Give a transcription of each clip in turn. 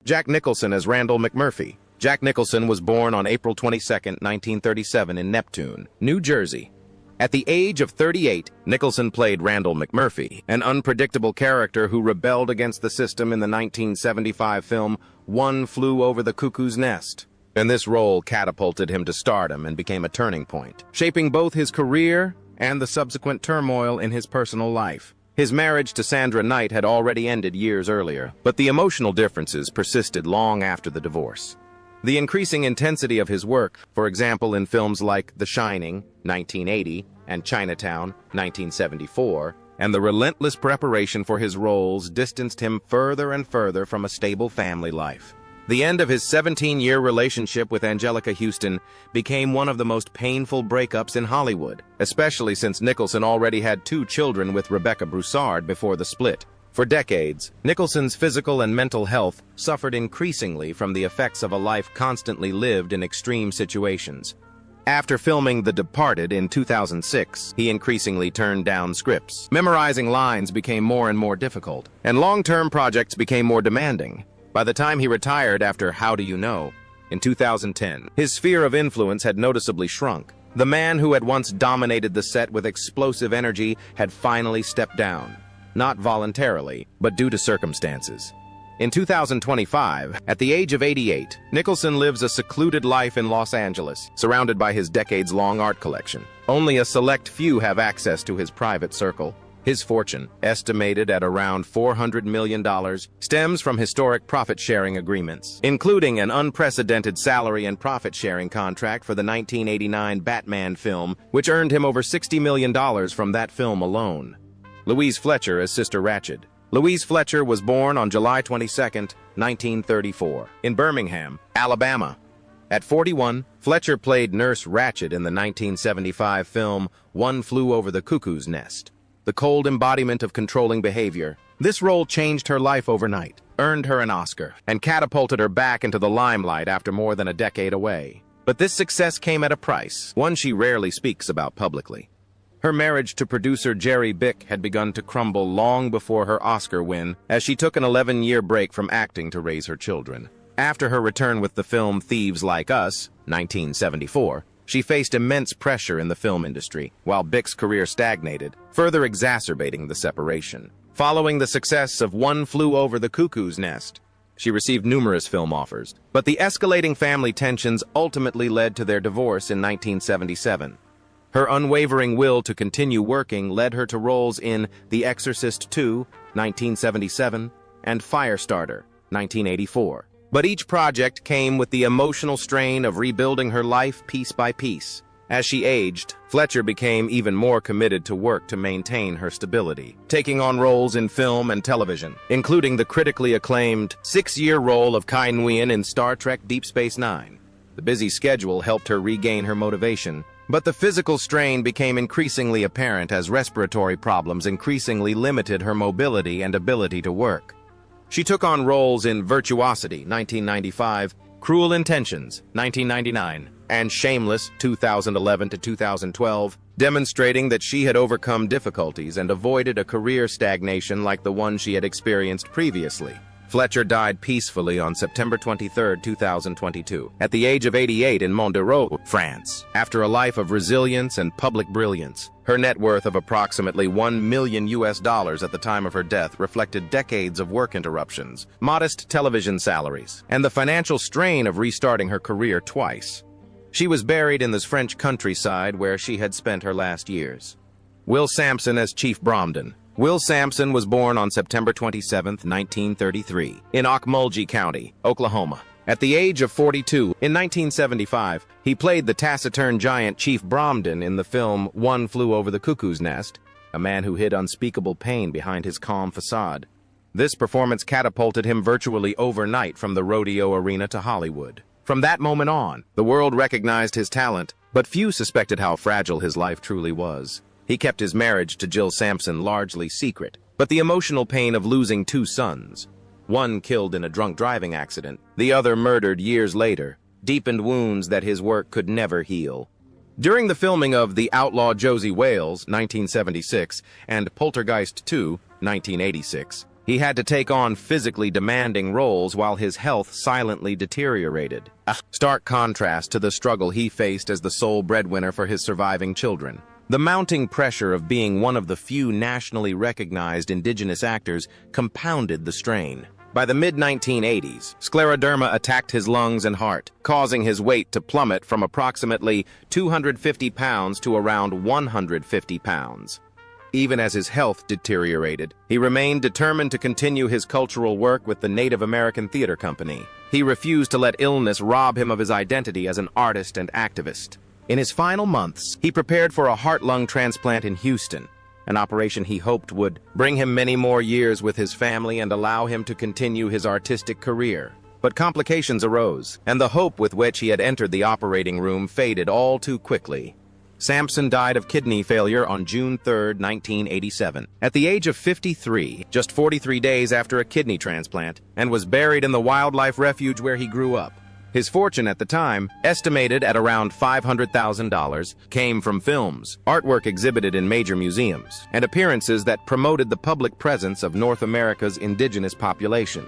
Jack Nicholson as Randall McMurphy. Jack Nicholson was born on April 22, 1937 in Neptune, New Jersey. At the age of 38, Nicholson played Randall McMurphy, an unpredictable character who rebelled against the system in the 1975 film One Flew Over the Cuckoo's Nest. And this role catapulted him to stardom and became a turning point, shaping both his career and the subsequent turmoil in his personal life. His marriage to Sandra Knight had already ended years earlier, but the emotional differences persisted long after the divorce. The increasing intensity of his work, for example in films like The Shining, 1980, and Chinatown, 1974, and the relentless preparation for his roles distanced him further and further from a stable family life. The end of his 17-year relationship with Anjelica Huston became one of the most painful breakups in Hollywood, especially since Nicholson already had 2 children with Rebecca Broussard before the split. For decades, Nicholson's physical and mental health suffered increasingly from the effects of a life constantly lived in extreme situations. After filming The Departed in 2006, he increasingly turned down scripts. Memorizing lines became more and more difficult, and long-term projects became more demanding. By the time he retired after How Do You Know, in 2010, his sphere of influence had noticeably shrunk. The man who had once dominated the set with explosive energy had finally stepped down. Not voluntarily, but due to circumstances. In 2025, at the age of 88, Nicholson lives a secluded life in Los Angeles, surrounded by his decades-long art collection. Only a select few have access to his private circle. His fortune, estimated at around $400 million, stems from historic profit-sharing agreements, including an unprecedented salary and profit-sharing contract for the 1989 Batman film, which earned him over $60 million from that film alone. Louise Fletcher as Sister Ratched. Louise Fletcher was born on July 22, 1934, in Birmingham, Alabama. At 41, Fletcher played Nurse Ratched in the 1975 film One Flew Over the Cuckoo's Nest, the cold embodiment of controlling behavior. This role changed her life overnight, earned her an Oscar, and catapulted her back into the limelight after more than a decade away. But this success came at a price, one she rarely speaks about publicly. Her marriage to producer Jerry Bick had begun to crumble long before her Oscar win, as she took an 11-year break from acting to raise her children. After her return with the film Thieves Like Us, 1974, she faced immense pressure in the film industry, while Bick's career stagnated, further exacerbating the separation. Following the success of One Flew Over the Cuckoo's Nest, she received numerous film offers, but the escalating family tensions ultimately led to their divorce in 1977. Her unwavering will to continue working led her to roles in The Exorcist II, 1977, and Firestarter, 1984. But each project came with the emotional strain of rebuilding her life piece by piece. As she aged, Fletcher became even more committed to work to maintain her stability, taking on roles in film and television, including the critically acclaimed 6-year role of Kai Nguyen in Star Trek Deep Space Nine. The busy schedule helped her regain her motivation, but the physical strain became increasingly apparent as respiratory problems increasingly limited her mobility and ability to work. She took on roles in Virtuosity, 1995, Cruel Intentions, 1999, and Shameless, 2011 to 2012, demonstrating that she had overcome difficulties and avoided a career stagnation like the one she had experienced previously. Fletcher died peacefully on September 23, 2022, at the age of 88 in Montereau, France, after a life of resilience and public brilliance. Her net worth of approximately $1 million at the time of her death reflected decades of work interruptions, modest television salaries, and the financial strain of restarting her career twice. She was buried in the French countryside where she had spent her last years. Will Sampson as Chief Bromden. Will Sampson was born on September 27, 1933, in Okmulgee County, Oklahoma. At the age of 42, in 1975, he played the taciturn giant Chief Bromden in the film One Flew Over the Cuckoo's Nest, a man who hid unspeakable pain behind his calm facade. This performance catapulted him virtually overnight from the rodeo arena to Hollywood. From that moment on, the world recognized his talent, but few suspected how fragile his life truly was. He kept his marriage to Jill Sampson largely secret, but the emotional pain of losing 2 sons, one killed in a drunk driving accident, the other murdered years later, deepened wounds that his work could never heal. During the filming of The Outlaw Josie Wales, 1976, and Poltergeist II, 1986, He had to take on physically demanding roles while his health silently deteriorated. A stark contrast to the struggle he faced as the sole breadwinner for his surviving children. The mounting pressure of being one of the few nationally recognized indigenous actors compounded the strain. By the mid-1980s, scleroderma attacked his lungs and heart, causing his weight to plummet from approximately 250 pounds to around 150 pounds. Even as his health deteriorated, he remained determined to continue his cultural work with the Native American Theater Company. He refused to let illness rob him of his identity as an artist and activist. In his final months, he prepared for a heart-lung transplant in Houston, an operation he hoped would bring him many more years with his family and allow him to continue his artistic career. But complications arose, and the hope with which he had entered the operating room faded all too quickly. Sampson died of kidney failure on June 3, 1987, at the age of 53, just 43 days after a kidney transplant, and was buried in the wildlife refuge where he grew up. His fortune at the time, estimated at around $500,000, came from films, artwork exhibited in major museums, and appearances that promoted the public presence of North America's indigenous population.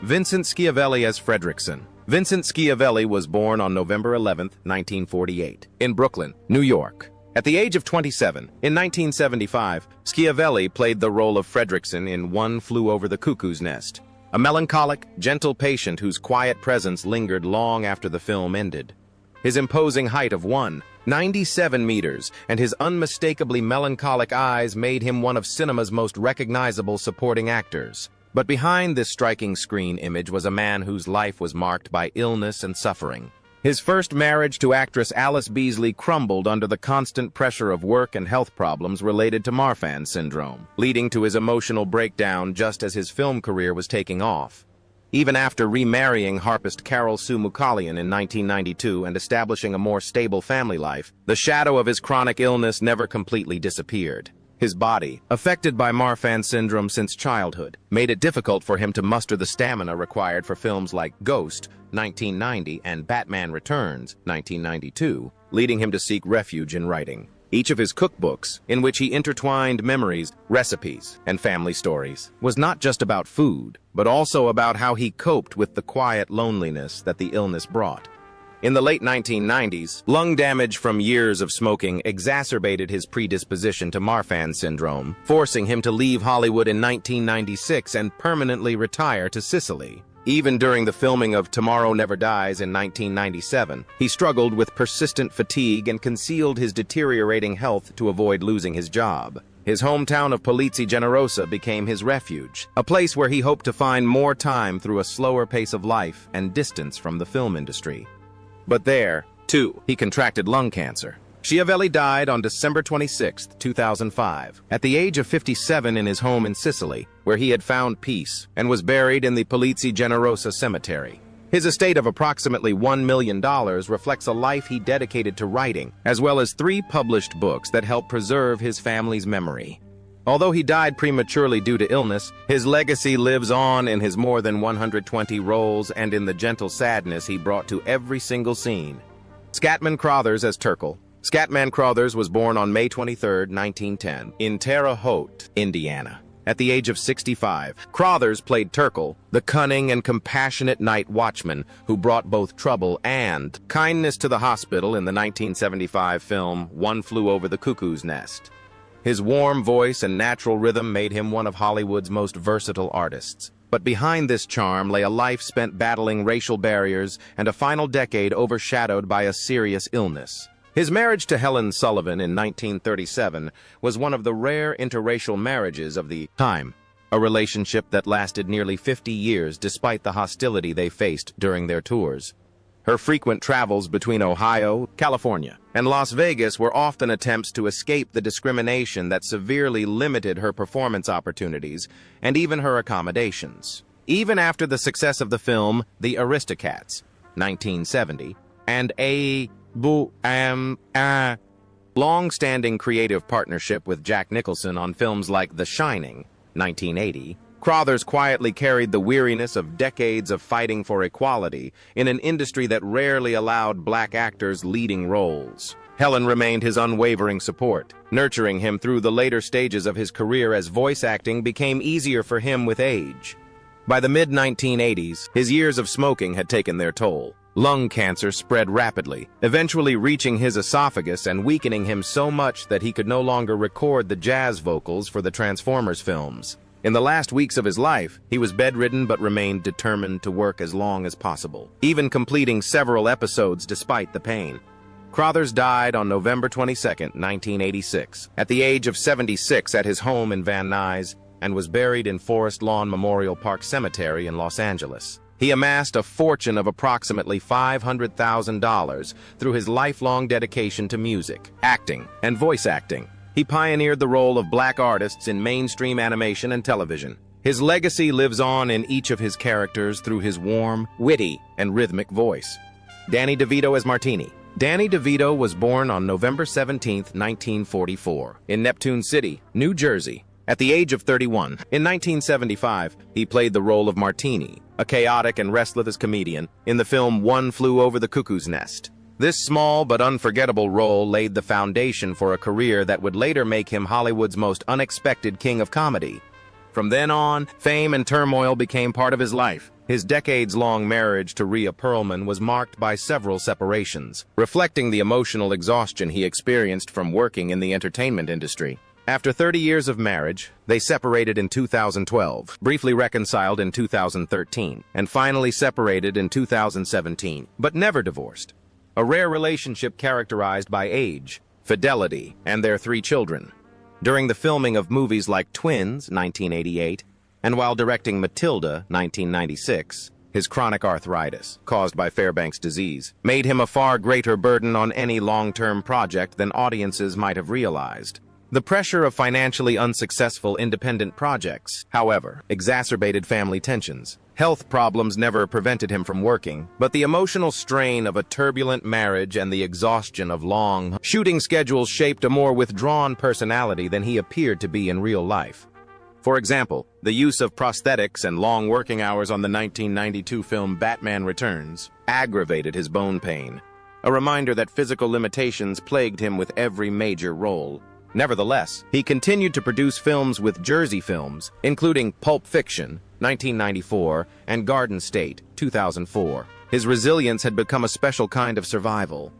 Vincent Schiavelli as Fredrickson. Vincent Schiavelli was born on November 11, 1948, in Brooklyn, New York. At the age of 27, in 1975, Schiavelli played the role of Fredrickson in One Flew Over the Cuckoo's Nest, a melancholic, gentle patient whose quiet presence lingered long after the film ended. His imposing height of 1.97 meters and his unmistakably melancholic eyes made him one of cinema's most recognizable supporting actors. But behind this striking screen image was a man whose life was marked by illness and suffering. His first marriage to actress Alice Beasley crumbled under the constant pressure of work and health problems related to Marfan syndrome, leading to his emotional breakdown just as his film career was taking off. Even after remarrying harpist Carol Sue Mukalian in 1992 and establishing a more stable family life, the shadow of his chronic illness never completely disappeared. His body, affected by Marfan syndrome since childhood, made it difficult for him to muster the stamina required for films like Ghost, 1990, and Batman Returns, 1992, leading him to seek refuge in writing. Each of his cookbooks, in which he intertwined memories, recipes, and family stories, was not just about food, but also about how he coped with the quiet loneliness that the illness brought. In the late 1990s, lung damage from years of smoking exacerbated his predisposition to Marfan syndrome, forcing him to leave Hollywood in 1996 and permanently retire to Sicily. Even during the filming of Tomorrow Never Dies in 1997, he struggled with persistent fatigue and concealed his deteriorating health to avoid losing his job. His hometown of Polizzi Generosa became his refuge, a place where he hoped to find more time through a slower pace of life and distance from the film industry. But there, too, he contracted lung cancer. Schiavelli died on December 26, 2005, at the age of 57 in his home in Sicily, where he had found peace and was buried in the Polizzi Generosa cemetery. His estate of approximately $1 million reflects a life he dedicated to writing, as well as 3 published books that help preserve his family's memory. Although he died prematurely due to illness, his legacy lives on in his more than 120 roles and in the gentle sadness he brought to every single scene. Scatman Crothers as Turkle. Scatman Crothers was born on May 23, 1910, in Terre Haute, Indiana. At the age of 65, Crothers played Turkle, the cunning and compassionate night watchman who brought both trouble and kindness to the hospital in the 1975 film One Flew Over the Cuckoo's Nest. His warm voice and natural rhythm made him one of Hollywood's most versatile artists. But behind this charm lay a life spent battling racial barriers and a final decade overshadowed by a serious illness. His marriage to Helen Sullivan in 1937 was one of the rare interracial marriages of the time, a relationship that lasted nearly 50 years despite the hostility they faced during their tours. Her frequent travels between Ohio, California, and Las Vegas were often attempts to escape the discrimination that severely limited her performance opportunities and even her accommodations. Even after the success of the film The Aristocats, 1970, and a long-standing creative partnership with Jack Nicholson on films like The Shining, 1980, Crothers quietly carried the weariness of decades of fighting for equality in an industry that rarely allowed black actors leading roles. Helen remained his unwavering support, nurturing him through the later stages of his career as voice acting became easier for him with age. By the mid-1980s, his years of smoking had taken their toll. Lung cancer spread rapidly, eventually reaching his esophagus and weakening him so much that he could no longer record the jazz vocals for the Transformers films. In the last weeks of his life, he was bedridden but remained determined to work as long as possible, even completing several episodes despite the pain. Crothers died on November 22, 1986, at the age of 76 at his home in Van Nuys, and was buried in Forest Lawn Memorial Park Cemetery in Los Angeles. He amassed a fortune of approximately $500,000 through his lifelong dedication to music, acting, and voice acting. He pioneered the role of black artists in mainstream animation and television. His legacy lives on in each of his characters through his warm, witty, and rhythmic voice. Danny DeVito as Martini. Danny DeVito was born on November 17, 1944, in Neptune City, New Jersey. At the age of 31, in 1975, he played the role of Martini, a chaotic and restless comedian, in the film One Flew Over the Cuckoo's Nest. This small but unforgettable role laid the foundation for a career that would later make him Hollywood's most unexpected king of comedy. From then on, fame and turmoil became part of his life. His decades-long marriage to Rhea Perlman was marked by several separations, reflecting the emotional exhaustion he experienced from working in the entertainment industry. After 30 years of marriage, they separated in 2012, briefly reconciled in 2013, and finally separated in 2017, but never divorced. A rare relationship characterized by age, fidelity, and their 3 children. During the filming of movies like Twins, 1988, and while directing Matilda, 1996, his chronic arthritis, caused by Fairbanks disease, made him a far greater burden on any long-term project than audiences might have realized. The pressure of financially unsuccessful independent projects, however, exacerbated family tensions. Health problems never prevented him from working, but the emotional strain of a turbulent marriage and the exhaustion of long shooting schedules shaped a more withdrawn personality than he appeared to be in real life. For example, the use of prosthetics and long working hours on the 1992 film Batman Returns aggravated his bone pain, a reminder that physical limitations plagued him with every major role. Nevertheless, he continued to produce films with Jersey Films, including Pulp Fiction, 1994, and Garden State, 2004. His resilience had become a special kind of survival.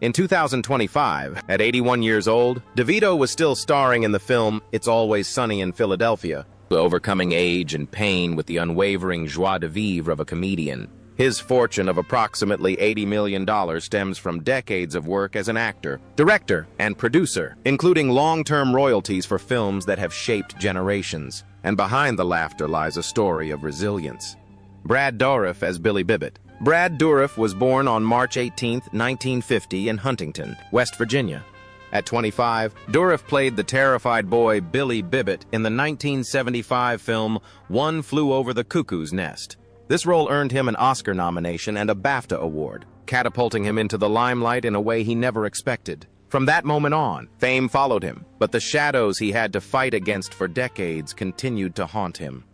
In 2025, at 81 years old, DeVito was still starring in the film It's Always Sunny in Philadelphia, overcoming age and pain with the unwavering joie de vivre of a comedian. His fortune of approximately $80 million stems from decades of work as an actor, director, and producer, including long-term royalties for films that have shaped generations. And behind the laughter lies a story of resilience. Brad Dourif as Billy Bibbit. Brad Dourif was born on March 18, 1950 in Huntington, West Virginia. At 25, Dourif played the terrified boy Billy Bibbit in the 1975 film One Flew Over the Cuckoo's Nest. This role earned him an Oscar nomination and a BAFTA award, catapulting him into the limelight in a way he never expected. From that moment on, fame followed him, but the shadows he had to fight against for decades continued to haunt him.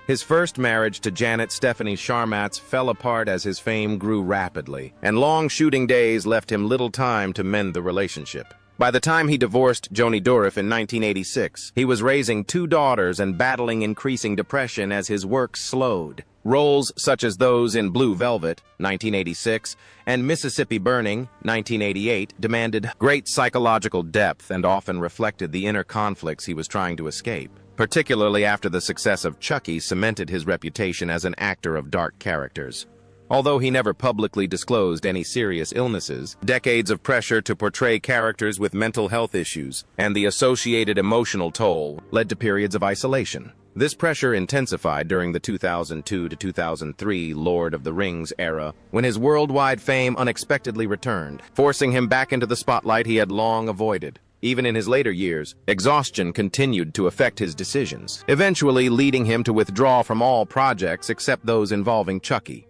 His first marriage to Janet Stephanie Sharmatz fell apart as his fame grew rapidly, and long shooting days left him little time to mend the relationship. By the time he divorced Joni Dourif in 1986, he was raising 2 daughters and battling increasing depression as his work slowed. Roles such as those in Blue Velvet, 1986, and Mississippi Burning, 1988, demanded great psychological depth and often reflected the inner conflicts he was trying to escape. Particularly after the success of Chucky cemented his reputation as an actor of dark characters. Although he never publicly disclosed any serious illnesses, decades of pressure to portray characters with mental health issues and the associated emotional toll led to periods of isolation. This pressure intensified during the 2002 to 2003 Lord of the Rings era, when his worldwide fame unexpectedly returned, forcing him back into the spotlight he had long avoided. Even in his later years, exhaustion continued to affect his decisions, eventually leading him to withdraw from all projects except those involving Chucky.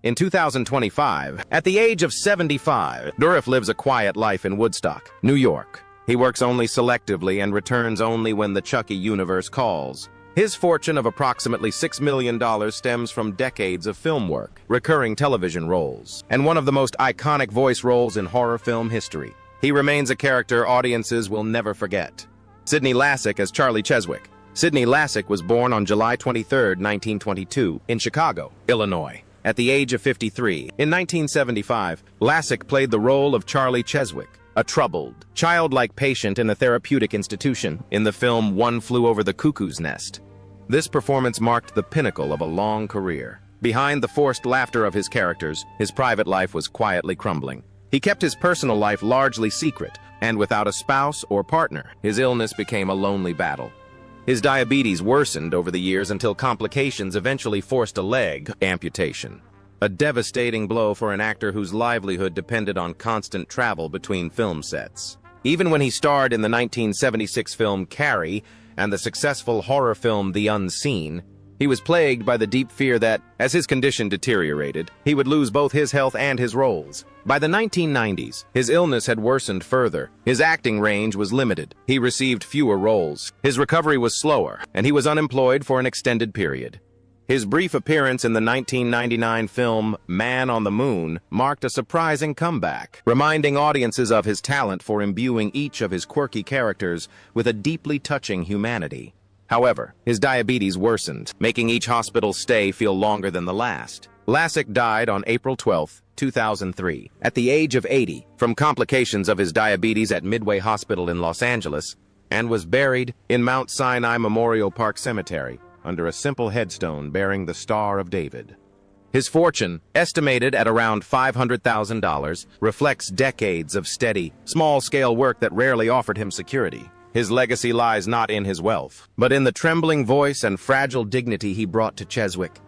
In 2025, at the age of 75, Dourif lives a quiet life in Woodstock, New York. He works only selectively and returns only when the Chucky universe calls. His fortune of approximately $6 million stems from decades of film work, recurring television roles, and one of the most iconic voice roles in horror film history. He remains a character audiences will never forget. Sidney Lassick as Charlie Cheswick. Sidney Lassick was born on July 23, 1922, in Chicago, Illinois. At the age of 53, in 1975, Lassick played the role of Charlie Cheswick, a troubled, childlike patient in a therapeutic institution, in the film One Flew Over the Cuckoo's Nest. This performance marked the pinnacle of a long career. Behind the forced laughter of his characters, his private life was quietly crumbling. He kept his personal life largely secret, and without a spouse or partner, his illness became a lonely battle. His diabetes worsened over the years until complications eventually forced a leg amputation. A devastating blow for an actor whose livelihood depended on constant travel between film sets. Even when he starred in the 1976 film Carrie and the successful horror film The Unseen, he was plagued by the deep fear that, as his condition deteriorated, he would lose both his health and his roles. By the 1990s, his illness had worsened further. His acting range was limited. He received fewer roles. His recovery was slower, and he was unemployed for an extended period. His brief appearance in the 1999 film Man on the Moon marked a surprising comeback, reminding audiences of his talent for imbuing each of his quirky characters with a deeply touching humanity. However, his diabetes worsened, making each hospital stay feel longer than the last. Lassick died on April 12, 2003, at the age of 80, from complications of his diabetes at Midway Hospital in Los Angeles, and was buried in Mount Sinai Memorial Park Cemetery under a simple headstone bearing the Star of David. His fortune, estimated at around $500,000, reflects decades of steady, small-scale work that rarely offered him security. His legacy lies not in his wealth, but in the trembling voice and fragile dignity he brought to Cheswick.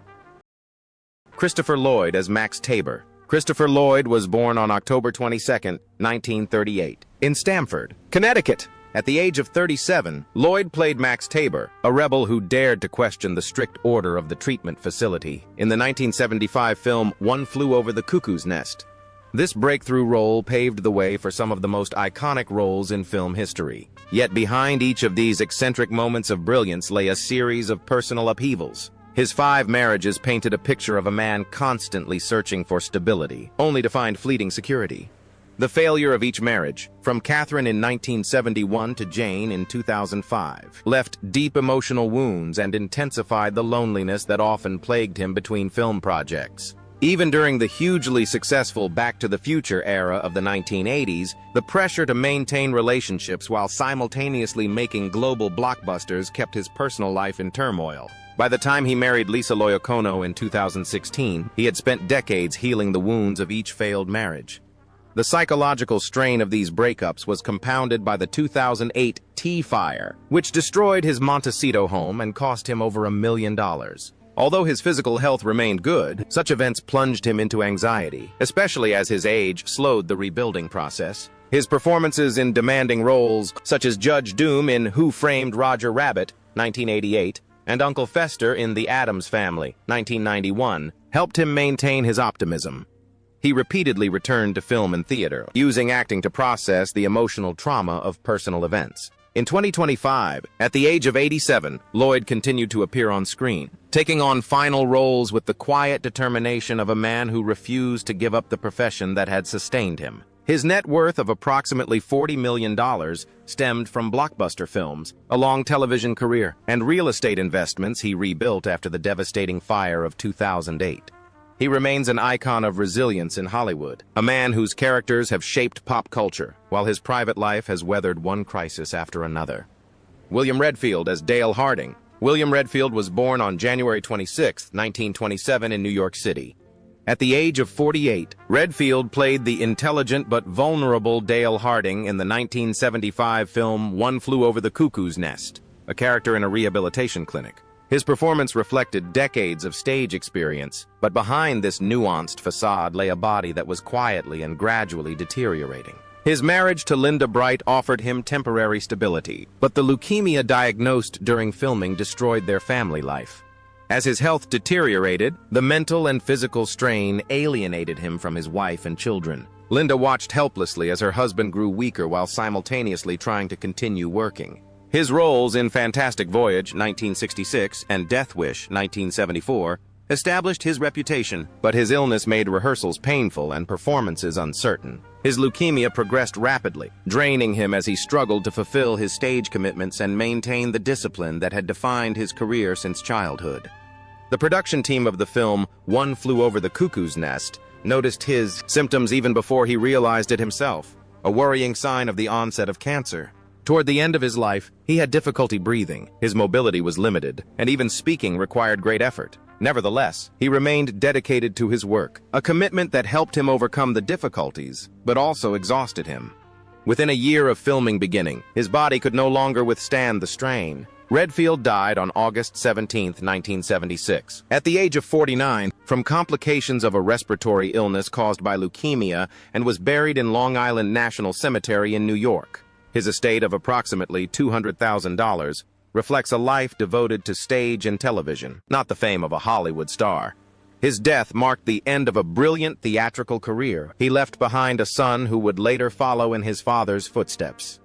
Christopher Lloyd as Max Tabor. Christopher Lloyd was born on October 22, 1938, in Stamford, Connecticut. At the age of 37, Lloyd played Max Tabor, a rebel who dared to question the strict order of the treatment facility, in the 1975 film One Flew Over the Cuckoo's Nest. This breakthrough role paved the way for some of the most iconic roles in film history. Yet behind each of these eccentric moments of brilliance lay a series of personal upheavals. His 5 marriages painted a picture of a man constantly searching for stability, only to find fleeting security. The failure of each marriage, from Catherine in 1971 to Jane in 2005, left deep emotional wounds and intensified the loneliness that often plagued him between film projects. Even during the hugely successful Back to the Future era of the 1980s, the pressure to maintain relationships while simultaneously making global blockbusters kept his personal life in turmoil. By the time he married Lisa Loyocono in 2016, he had spent decades healing the wounds of each failed marriage. The psychological strain of these breakups was compounded by the 2008 Tea Fire, which destroyed his Montecito home and cost him over $1 million. Although his physical health remained good, such events plunged him into anxiety, especially as his age slowed the rebuilding process. His performances in demanding roles, such as Judge Doom in Who Framed Roger Rabbit, 1988, and Uncle Fester in The Addams Family, 1991, helped him maintain his optimism. He repeatedly returned to film and theater, using acting to process the emotional trauma of personal events. In 2025, at the age of 87, Lloyd continued to appear on screen, taking on final roles with the quiet determination of a man who refused to give up the profession that had sustained him. His net worth of approximately $40 million stemmed from blockbuster films, a long television career, and real estate investments he rebuilt after the devastating fire of 2008. He remains an icon of resilience in Hollywood, a man whose characters have shaped pop culture, while his private life has weathered one crisis after another. William Redfield as Dale Harding. William Redfield was born on January 26, 1927 in New York City. At the age of 48, Redfield played the intelligent but vulnerable Dale Harding in the 1975 film One Flew Over the Cuckoo's Nest, a character in a rehabilitation clinic. His performance reflected decades of stage experience, but behind this nuanced facade lay a body that was quietly and gradually deteriorating. His marriage to Linda Bright offered him temporary stability, but the leukemia diagnosed during filming destroyed their family life. As his health deteriorated, the mental and physical strain alienated him from his wife and children. Linda watched helplessly as her husband grew weaker while simultaneously trying to continue working. His roles in Fantastic Voyage, 1966, and Death Wish, 1974, established his reputation, but his illness made rehearsals painful and performances uncertain. His leukemia progressed rapidly, draining him as he struggled to fulfill his stage commitments and maintain the discipline that had defined his career since childhood. The production team of the film One Flew Over the Cuckoo's Nest noticed his symptoms even before he realized it himself, a worrying sign of the onset of cancer. Toward the end of his life, he had difficulty breathing, his mobility was limited, and even speaking required great effort. Nevertheless, he remained dedicated to his work, a commitment that helped him overcome the difficulties, but also exhausted him. Within a year of filming beginning, his body could no longer withstand the strain. Redfield died on August 17, 1976, at the age of 49, from complications of a respiratory illness caused by leukemia, and was buried in Long Island National Cemetery in New York. His estate of approximately $200,000 reflects a life devoted to stage and television, not the fame of a Hollywood star. His death marked the end of a brilliant theatrical career. He left behind a son who would later follow in his father's footsteps.